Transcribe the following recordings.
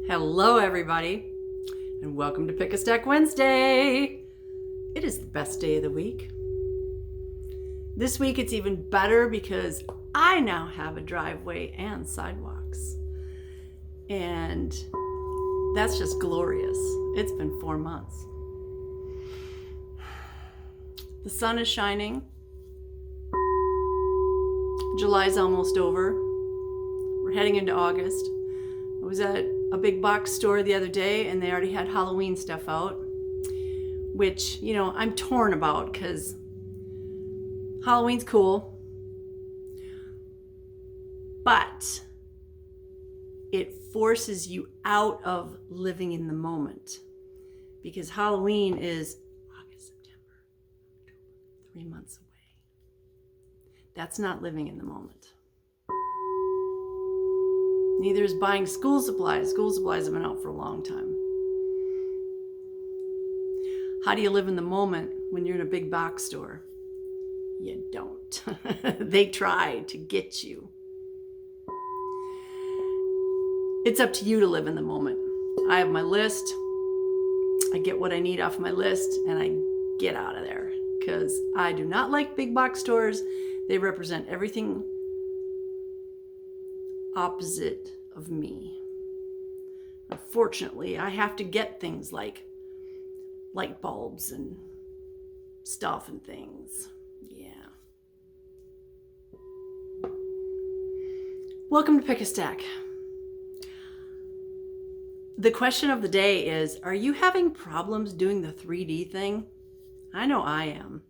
Hello, everybody, and welcome to Pick a Stack Wednesday. It is the best day of the week. This week it's even better because I now have a driveway and sidewalks. And that's just glorious. It's been 4 months. The sun is shining. July's almost over. We're heading into August. I was at a big box store the other day and they already had Halloween stuff out, which, I'm torn about because Halloween's cool, but it forces you out of living in the moment because Halloween is August, September, October, 3 months away. That's not living in the moment. Neither is buying school supplies. School supplies have been out for a long time. How do you live in the moment when you're in a big box store? You don't. They try to get you. It's up to you to live in the moment. I have my list. I get what I need off my list and I get out of there because I do not like big box stores. They represent everything opposite of me. Unfortunately, I have to get things like light bulbs and stuff and things. Yeah. Welcome to Pick a Stack. The question of the day is, are you having problems doing the 3D thing? I know I am.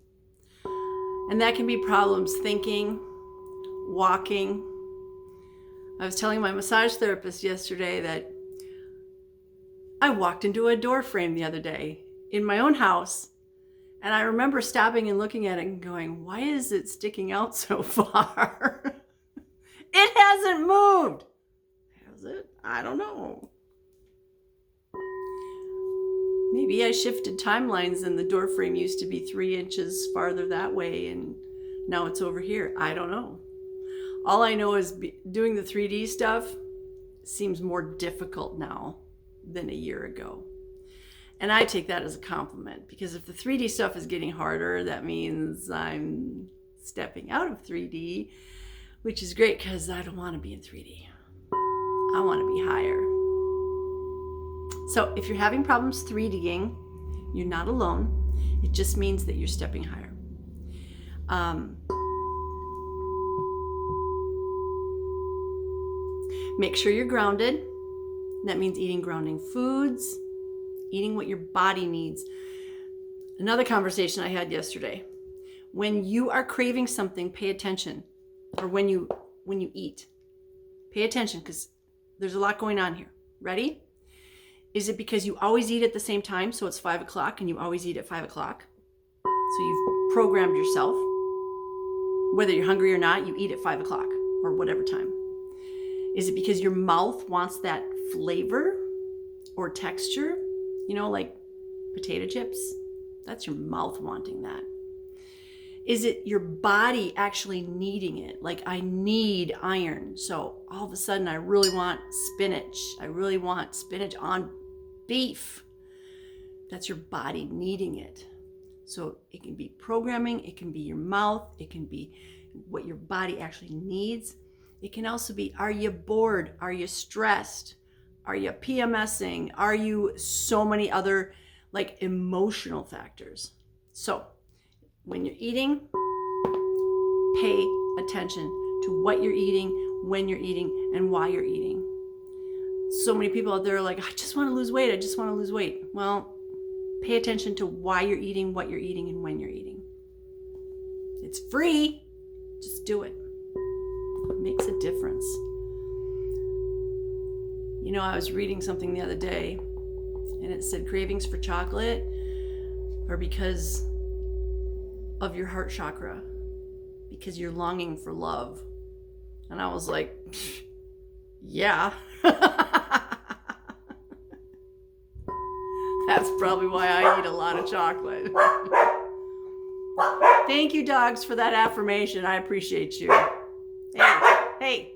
And that can be problems thinking, walking. I was telling my massage therapist yesterday that I walked into a door frame the other day in my own house, and I remember stopping and looking at it and going, why is it sticking out so far? It hasn't moved. Has it? I don't know. Maybe I shifted timelines and the door frame used to be 3 inches farther that way and now it's over here. I don't know. All I know is doing the 3D stuff seems more difficult now than a year ago. And I take that as a compliment because if the 3D stuff is getting harder, that means I'm stepping out of 3D, which is great because I don't want to be in 3D. I want to be higher. So if you're having problems 3Ding, you're not alone. It just means that you're stepping higher. Make sure you're grounded. That means eating grounding foods, eating what your body needs. Another conversation I had yesterday. When you are craving something, pay attention. Or when you eat, pay attention because there's a lot going on here. Ready? Is it because you always eat at the same time, so it's 5 o'clock and you always eat at 5 o'clock? So you've programmed yourself. Whether you're hungry or not, you eat at 5 o'clock or whatever time. Is it because your mouth wants that flavor or texture? Like potato chips? That's your mouth wanting that. Is it your body actually needing it? Like, I need iron, so all of a sudden I really want spinach. I really want spinach on beef. That's your body needing it. So it can be programming, it can be your mouth, it can be what your body actually needs. It can also be, are you bored? Are you stressed? Are you PMSing? Are you so many other emotional factors? So when you're eating, pay attention to what you're eating, when you're eating, and why you're eating. So many people out there are like, I just want to lose weight. I just want to lose weight. Well, pay attention to why you're eating, what you're eating, and when you're eating. It's free. Just do it. It makes a difference. I was reading something the other day and it said cravings for chocolate are because of your heart chakra, because you're longing for love. And I was like, yeah. That's probably why I eat a lot of chocolate. Thank you, dogs, for that affirmation. I appreciate you. Hey.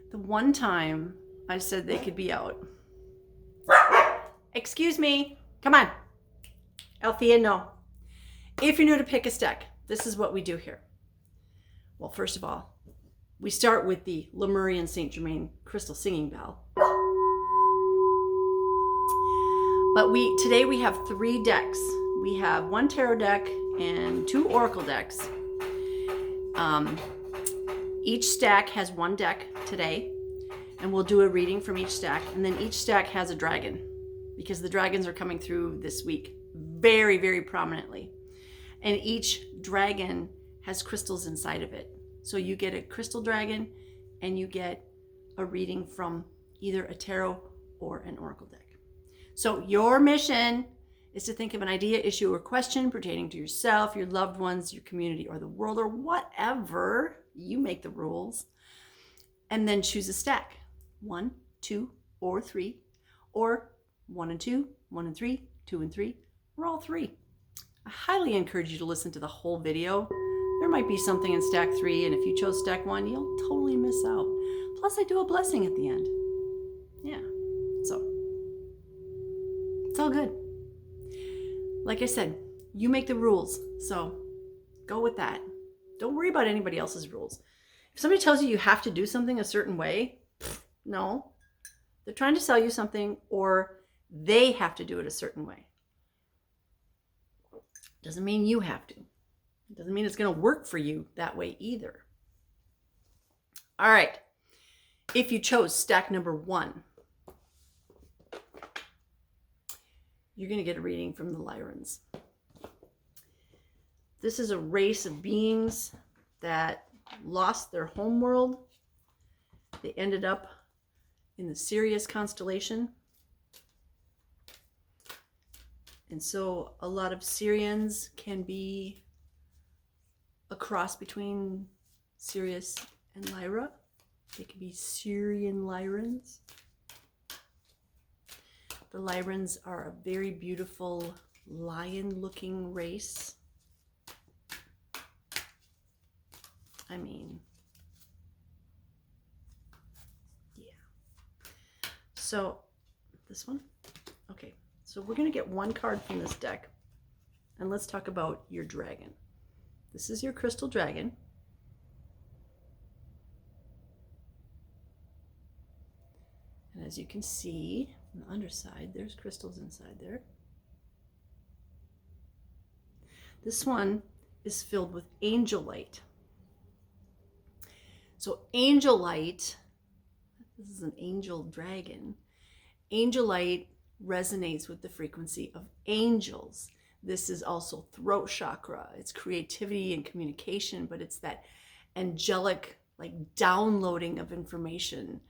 The one time I said they could be out. Excuse me. Come on. Althea, no. If you're new to Pick a Stack, this is what we do here. Well, first of all, we start with the Lemurian Saint Germain Crystal Singing Bell. But today we have 3 decks. We have 1 tarot deck and 2 oracle decks. Each stack has 1 deck today, and we'll do a reading from each stack. And then each stack has a dragon, because the dragons are coming through this week very, very prominently. And each dragon has crystals inside of it. So you get a crystal dragon and you get a reading from either a tarot or an oracle deck. So your mission is to think of an idea, issue, or question pertaining to yourself, your loved ones, your community, or the world, or whatever. You make the rules. And then choose a stack. 1, 2, or 3. Or 1 and 2, 1 and 3, 2 and 3, or all 3. I highly encourage you to listen to the whole video. There might be something in stack 3, and if you chose stack 1, you'll totally miss out. Plus, I do a blessing at the end. Yeah, so it's all good. Like I said, you make the rules, so go with that. Don't worry about anybody else's rules. If somebody tells you you have to do something a certain way, no. They're trying to sell you something, or they have to do it a certain way. Doesn't mean you have to. It doesn't mean it's going to work for you that way either. All right. If you chose stack number 1, you're going to get a reading from the Lyrans. This is a race of beings that lost their home world. They ended up in the Sirius constellation. And so a lot of Syrians can be a cross between Sirius and Lyra. They can be Syrian Lyrans. The Lyrans are a very beautiful lion-looking race. I mean, yeah. So, this one? Okay, so we're going to get 1 card from this deck, and let's talk about your dragon. This is your crystal dragon. And as you can see on the underside, there's crystals inside there. This one is filled with angel light. So angel light, this is an angel dragon. Angel light resonates with the frequency of angels. This is also throat chakra. It's creativity and communication, but it's that angelic, like, downloading of information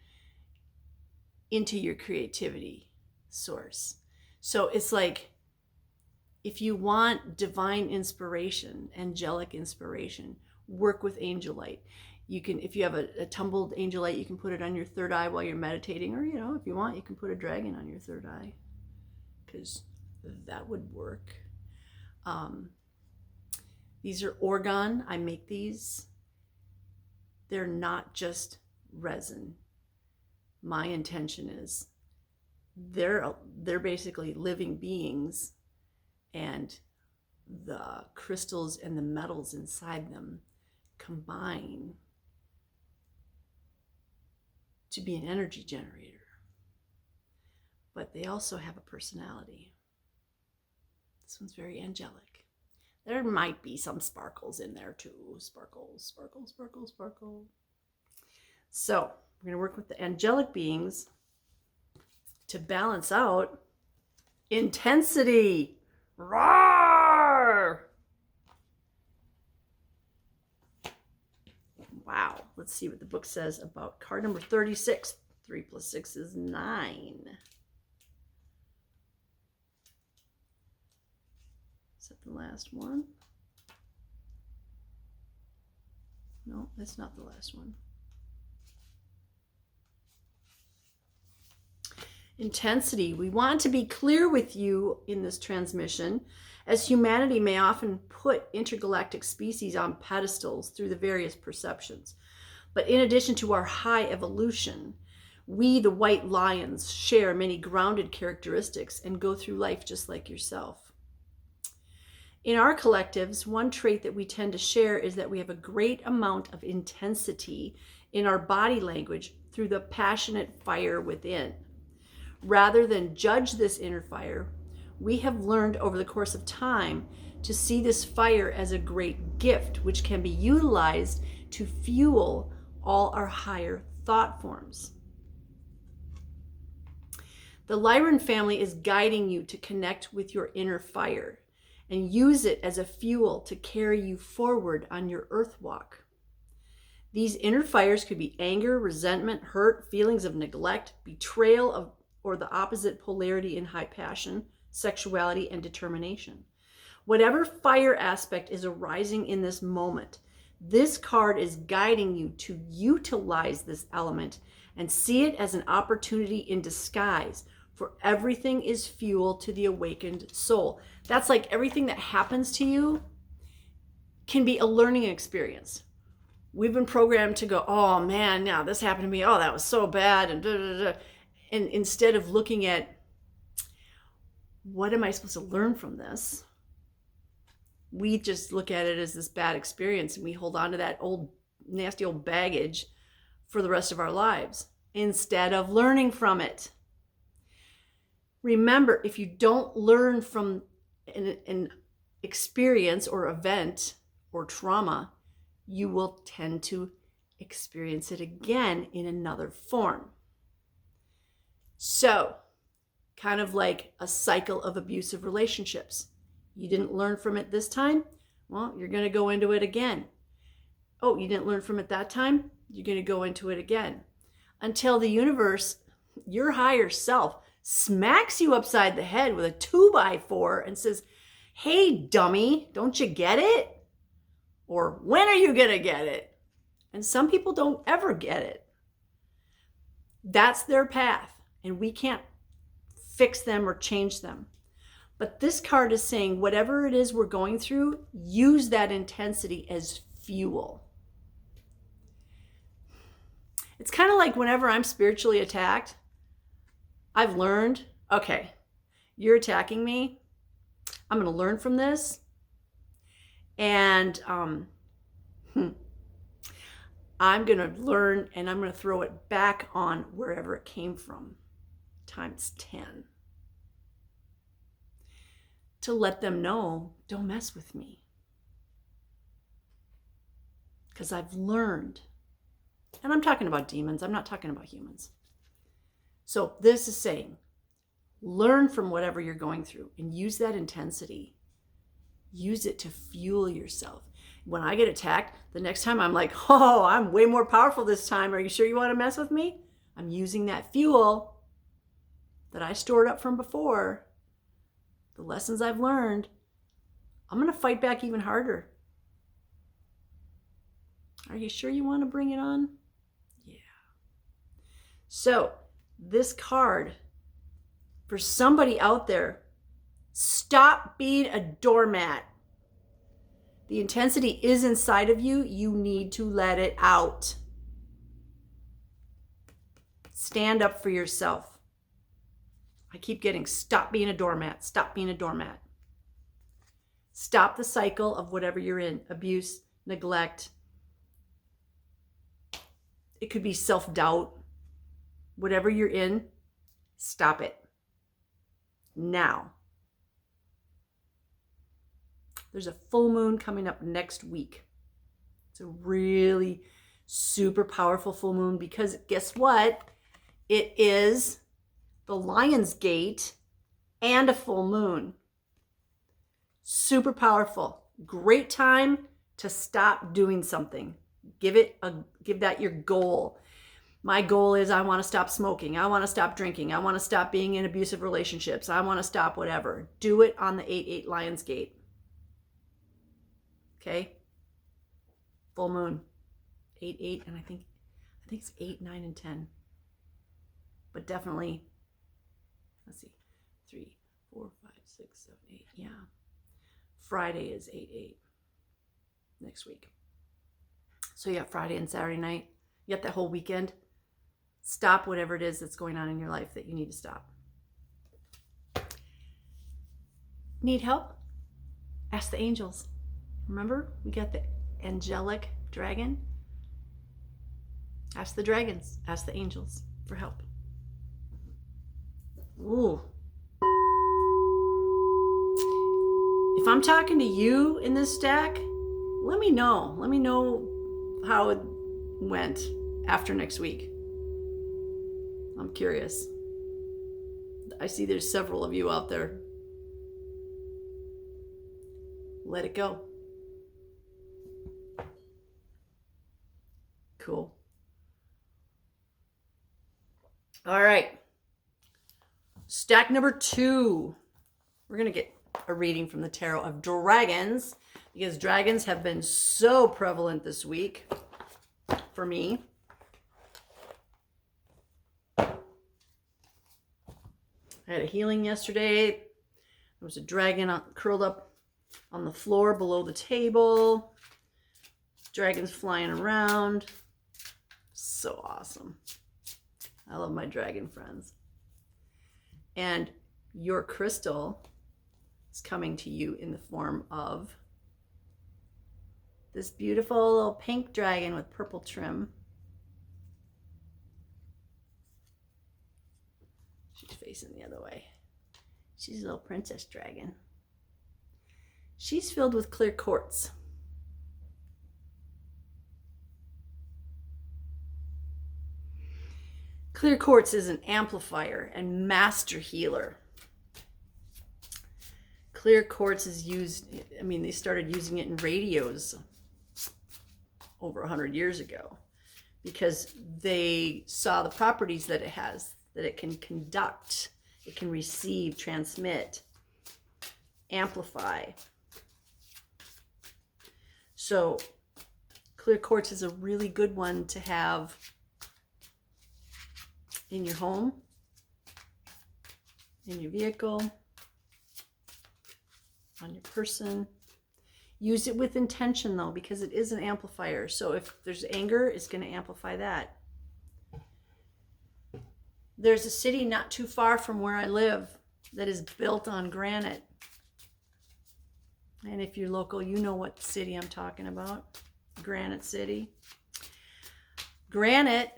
into your creativity source. So it's like, if you want divine inspiration, angelic inspiration, work with angel light. You can, if you have a tumbled angel light, you can put it on your 3rd eye while you're meditating, or, you know, if you want, you can put a dragon on your 3rd eye, because that would work. These are orgone. I make these. They're not just resin. My intention is they're basically living beings, and the crystals and the metals inside them combine to be an energy generator. But they also have a personality. This one's very angelic. There might be some sparkles in there too. Sparkle, sparkle, sparkle, sparkle. So we're going to work with the angelic beings to balance out intensity. Roar! Wow. Let's see what the book says about card number 36. 3 + 6 is 9. Is that the last one? No, that's not the last one. Intensity. We want to be clear with you in this transmission, as humanity may often put intergalactic species on pedestals through the various perceptions. But in addition to our high evolution, We, the white lions, share many grounded characteristics and go through life just like yourself. In our collectives, one trait that we tend to share is that we have a great amount of intensity in our body language through the passionate fire within. Rather than judge this inner fire, we have learned over the course of time to see this fire as a great gift, which can be utilized to fuel all our higher thought forms. The Lyran family is guiding you to connect with your inner fire and use it as a fuel to carry you forward on your earth walk. These inner fires could be anger, resentment, hurt, feelings of neglect, betrayal, or the opposite polarity in high passion, sexuality, and determination. Whatever fire aspect is arising in this moment, this card is guiding you to utilize this element and see it as an opportunity in disguise, for everything is fuel to the awakened soul. That's like everything that happens to you can be a learning experience. We've been programmed to go, oh man, now this happened to me. Oh, that was so bad. And instead of looking at what am I supposed to learn from this, we just look at it as this bad experience and we hold on to that old, nasty old baggage for the rest of our lives instead of learning from it. Remember, if you don't learn from an experience or event or trauma, you will tend to experience it again in another form. So, kind of like a cycle of abusive relationships. You didn't learn from it this time? Well, you're going to go into it again. Oh, you didn't learn from it that time? You're going to go into it again. Until the universe, your higher self, smacks you upside the head with a 2x4 and says, hey, dummy, don't you get it? Or when are you going to get it? And some people don't ever get it. That's their path, and we can't fix them or change them. But this card is saying whatever it is we're going through, use that intensity as fuel. It's kind of like whenever I'm spiritually attacked, I've learned, okay, you're attacking me. I'm going to learn from this. And I'm going to learn and I'm going to throw it back on wherever it came from, times 10. To let them know, don't mess with me. Because I've learned. And I'm talking about demons. I'm not talking about humans. So this is saying, learn from whatever you're going through and use that intensity. Use it to fuel yourself. When I get attacked, the next time I'm like, oh, I'm way more powerful this time. Are you sure you want to mess with me? I'm using that fuel that I stored up from before, the lessons I've learned. I'm going to fight back even harder. Are you sure you want to bring it on? Yeah. So this card, for somebody out there, stop being a doormat. The intensity is inside of you. You need to let it out. Stand up for yourself. I keep getting, stop being a doormat. Stop being a doormat. Stop the cycle of whatever you're in. Abuse, neglect. It could be self-doubt. Whatever you're in, stop it. Now. There's a full moon coming up next week. It's a really super powerful full moon because guess what? It is the Lion's Gate and a full moon. Super powerful. Great time to stop doing something. Give that your goal. My goal is I want to stop smoking. I want to stop drinking. I want to stop being in abusive relationships. I want to stop whatever. Do it on the 8/8 Lion's Gate. Okay? Full moon. 8/8, and I think it's 8, 9, and 10. But definitely, let's see, 3, 4, 5, 6, 7, 8. Yeah. Friday is 8/8 next week. So you got Friday and Saturday night. You got that whole weekend. Stop whatever it is that's going on in your life that you need to stop. Need help? Ask the angels. Remember, we got the angelic dragon. Ask the dragons, ask the angels for help. Ooh. If I'm talking to you in this stack, let me know. Let me know how it went after next week. I'm curious. I see there's several of you out there. Let it go. Cool. All right. Stack number 2. We're going to get a reading from the Tarot of Dragons, because dragons have been so prevalent this week for me. I had a healing yesterday. There was a dragon curled up on the floor below the table. Dragons flying around. So awesome. I love my dragon friends. And your crystal is coming to you in the form of this beautiful little pink dragon with purple trim. She's facing the other way. She's a little princess dragon. She's filled with clear quartz. Clear quartz is an amplifier and master healer. Clear quartz is used, they started using it in radios over 100 years ago because they saw the properties that it has, that it can conduct, it can receive, transmit, amplify. So clear quartz is a really good one to have in your home, in your vehicle, on your person. Use it with intention though, because it is an amplifier. So if there's anger, it's going to amplify that. There's a city not too far from where I live that is built on granite. And if you're local, you know what city I'm talking about. Granite City. Granite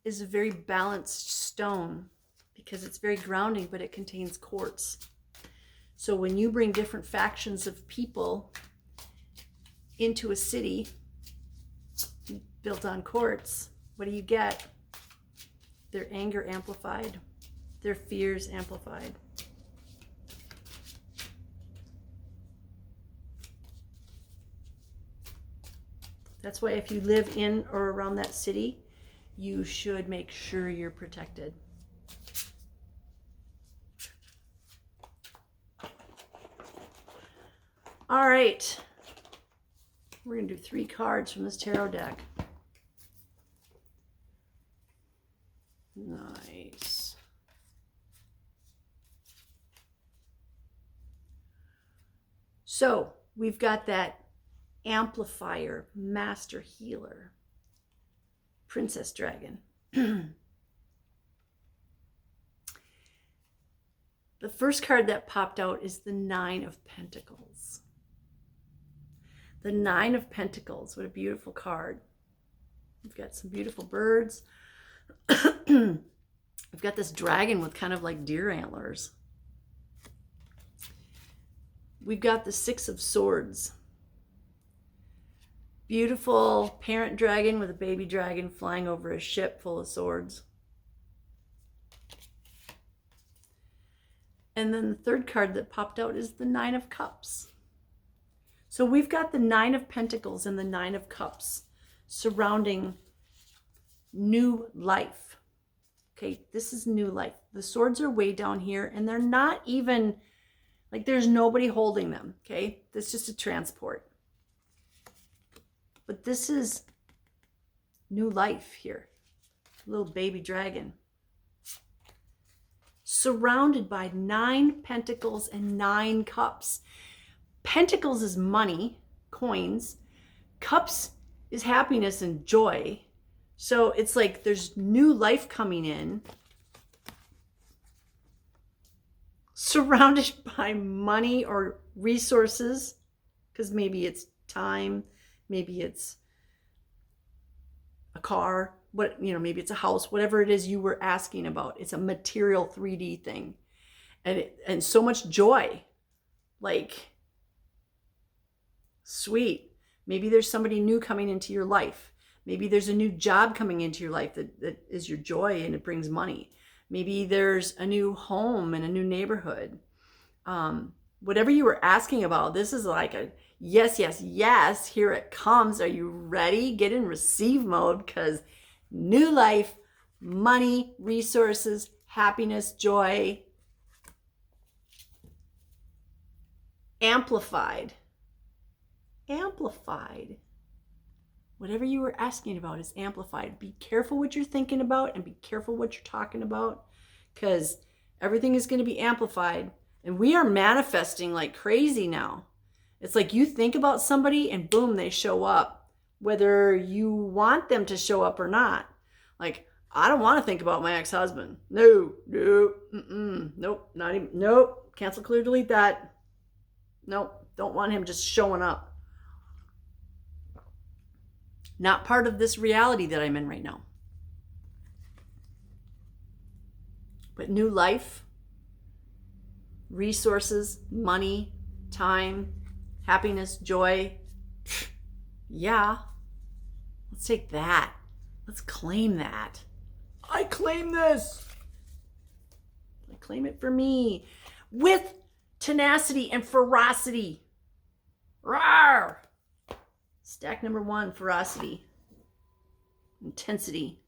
is a very balanced stone because it's very grounding, but it contains quartz. So when you bring different factions of people into a city built on quartz, what do you get? Their anger amplified, their fears amplified. That's why if you live in or around that city, you should make sure you're protected. All right. We're going to do 3 cards from this tarot deck. Nice. So we've got that amplifier, master healer, princess dragon. The first card that popped out is the 9 of Pentacles. The 9 of Pentacles, what a beautiful card. We've got some beautiful birds. We've got this dragon with kind of like deer antlers. We've got the 6 of Swords. Beautiful parent dragon with a baby dragon flying over a ship full of swords. And then the third card that popped out is the 9 of Cups. So we've got the 9 of Pentacles and the 9 of Cups surrounding new life. Okay, this is new life. The swords are way down here and they're not even, like there's nobody holding them, okay? That's just a transport. But this is new life here. Little baby dragon. Surrounded by 9 pentacles and 9 cups. Pentacles is money, coins. Cups is happiness and joy. So it's like there's new life coming in, surrounded by money or resources, because maybe it's time, maybe it's a car, maybe it's a house, whatever it is you were asking about. It's a material 3D thing. And so much joy. Like, sweet. Maybe there's somebody new coming into your life. Maybe there's a new job coming into your life that is your joy and it brings money. Maybe there's a new home and a new neighborhood. Whatever you were asking about, this is like a yes, yes, yes. Here it comes. Are you ready? Get in receive mode, because new life, money, resources, happiness, joy, amplified. Whatever you were asking about is amplified. Be careful what you're thinking about and be careful what you're talking about, because everything is going to be amplified. And we are manifesting like crazy now. It's like you think about somebody and boom, they show up, whether you want them to show up or not. Like, I don't want to think about my ex-husband. Nope, not even, nope, cancel, clear, delete that. Nope, don't want him just showing up. Not part of this reality that I'm in right now. But new life, resources, money, time, happiness, joy. Yeah. Let's take that. Let's claim that. I claim this. I claim it for me with tenacity and ferocity. Rawr! Stack number 1, ferocity, intensity.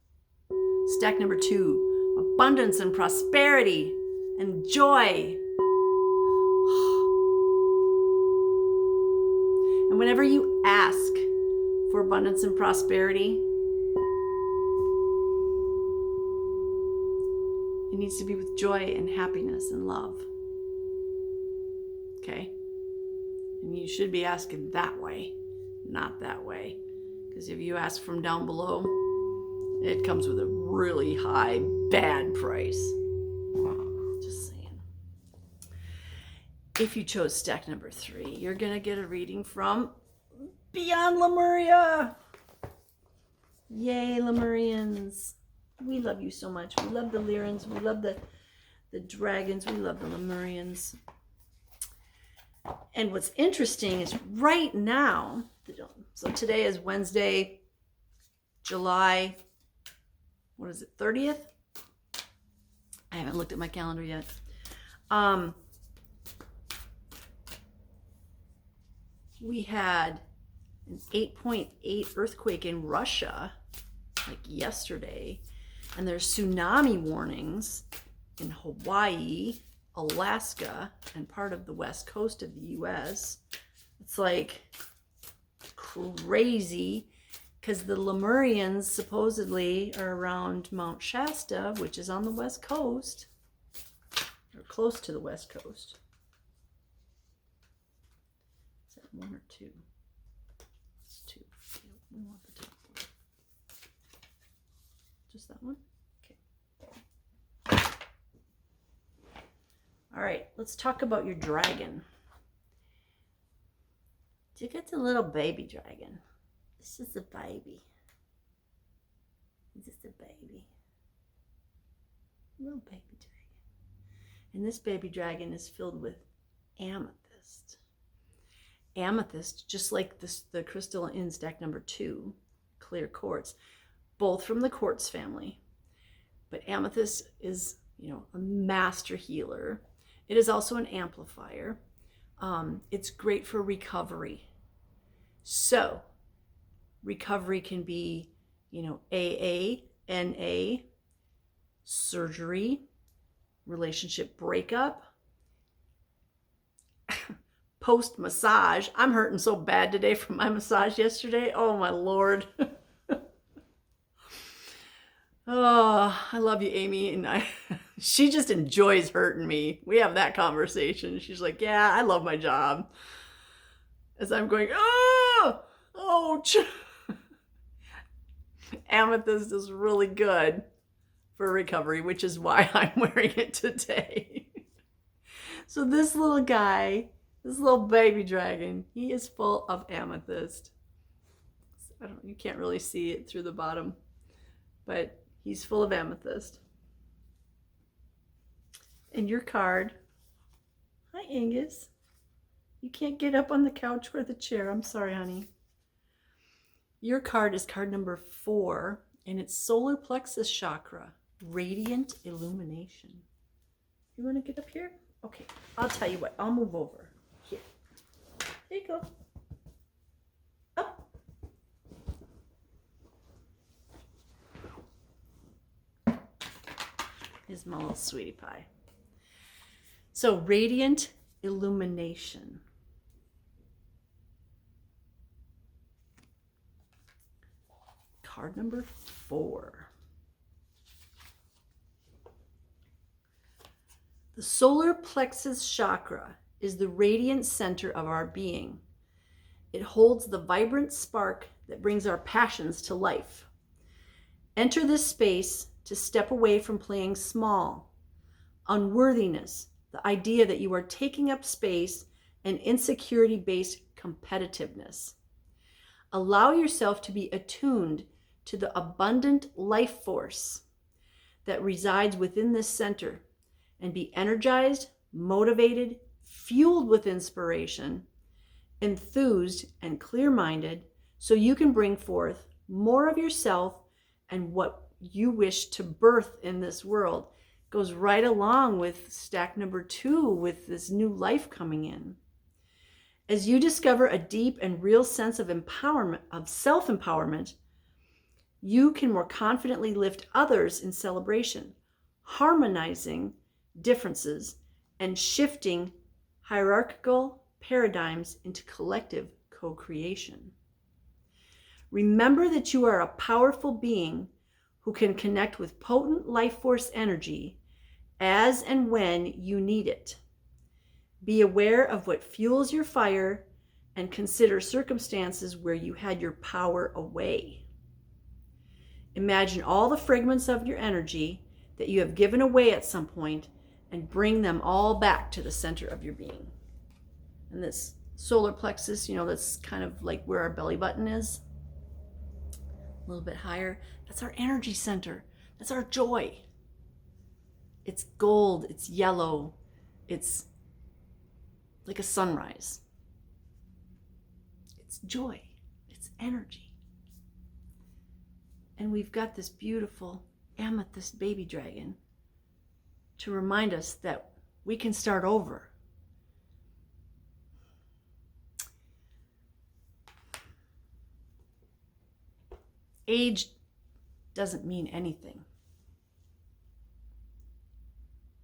Stack number 2, abundance and prosperity and joy. And whenever you ask for abundance and prosperity, it needs to be with joy and happiness and love. Okay? And you should be asking that way, not that way. Because if you ask from down below, it comes with a really high, bad price. Just saying. If you chose stack number 3, you're going to get a reading from Beyond Lemuria. Yay, Lemurians. We love you so much. We love the Lyrans. We love the dragons. We love the Lemurians. And what's interesting is right now, so today is Wednesday, July, 30th? I haven't looked at my calendar yet. We had an 8.8 earthquake in Russia, like yesterday, and there's tsunami warnings in Hawaii, Alaska, and part of the west coast of the US. It's like crazy, because the Lemurians supposedly are around Mount Shasta, which is on the west coast, or close to the west coast. Is that 1 or 2? It's 2. We want the top one. Just that one? Okay. All right, let's talk about your dragon. Look at the little baby dragon. This is a baby. This is a baby. Little baby dragon. And this baby dragon is filled with amethyst. Amethyst, just like the crystal in stack number 2, clear quartz, both from the quartz family. But amethyst is, a master healer. It is also an amplifier. It's great for recovery. So, recovery can be, AA, NA, surgery, relationship breakup, post-massage. I'm hurting so bad today from my massage yesterday. Oh, my Lord. Oh, I love you, Amy. And she just enjoys hurting me. We have that conversation. She's like, yeah, I love my job. As I'm going, oh, ouch. Amethyst is really good for recovery, which is why I'm wearing it today. So this little guy, this little baby dragon, he is full of amethyst. You can't really see it through the bottom, but he's full of amethyst. And your card, hi Angus. You can't get up on the couch or the chair. I'm sorry, honey. Your card is card number 4, and it's solar plexus chakra, radiant illumination. You want to get up here? Okay, I'll tell you what. I'll move over. Here. There you go. Up. Here's my little sweetie pie. So, radiant illumination. Card number 4. The solar plexus chakra is the radiant center of our being. It holds the vibrant spark that brings our passions to life. Enter this space to step away from playing small, unworthiness, the idea that you are taking up space, and insecurity-based competitiveness. Allow yourself to be attuned to the abundant life force that resides within this center and be energized, motivated, fueled with inspiration, enthused, and clear-minded so you can bring forth more of yourself and what you wish to birth in this world. Goes right along with stack number 2 with this new life coming in. As you discover a deep and real sense of empowerment, of self-empowerment, you can more confidently lift others in celebration, harmonizing differences and shifting hierarchical paradigms into collective co-creation. Remember that you are a powerful being who can connect with potent life force energy as and when you need it. Be aware of what fuels your fire and consider circumstances where you had your power away. Imagine all the fragments of your energy that you have given away at some point and bring them all back to the center of your being. And this solar plexus, that's kind of like where our belly button is. A little bit higher. That's our energy center. That's our joy. It's gold. It's yellow. It's like a sunrise. It's joy. It's energy. And we've got this beautiful amethyst baby dragon to remind us that we can start over. Age doesn't mean anything.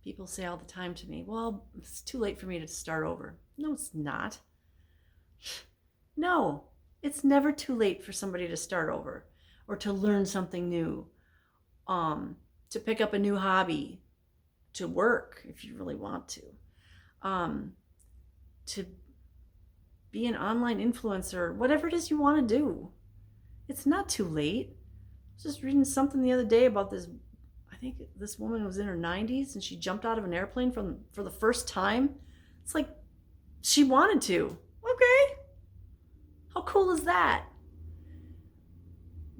People say all the time to me, well, it's too late for me to start over. No, it's not. No, it's never too late for somebody to start over or to learn something new, to pick up a new hobby, to work if you really want to be an online influencer, whatever it is you want to do. It's not too late. I was just reading something the other day about this. I think this woman was in her 90s and she jumped out of an airplane for the first time. It's like she wanted to. Okay. How cool is that?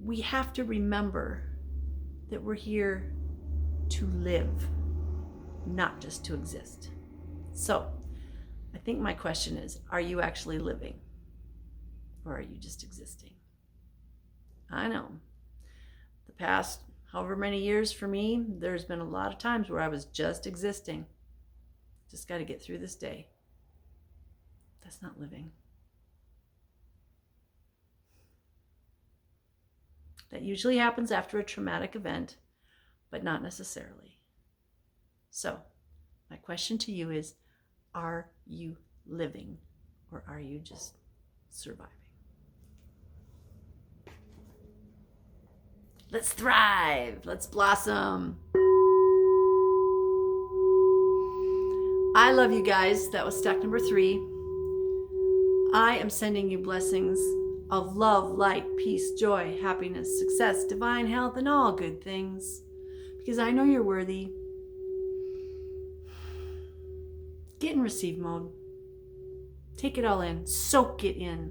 We have to remember that we're here to live, not just to exist. So I think my question is, are you actually living or are you just existing? I know the past however many years for me, there's been a lot of times where I was just existing. Just got to get through this day. That's not living. That usually happens after a traumatic event, but not necessarily. So, my question to you is, are you living or are you just surviving? Let's thrive. Let's blossom. I love you guys. That was stack number 3. I am sending you blessings of love, light, peace, joy, happiness, success, divine health, and all good things. Because I know you're worthy. Get in receive mode. Take it all in. Soak it in.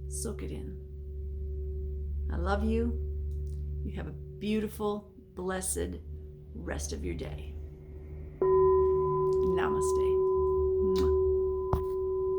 Soak it in. I love you. You have a beautiful, blessed rest of your day. Namaste.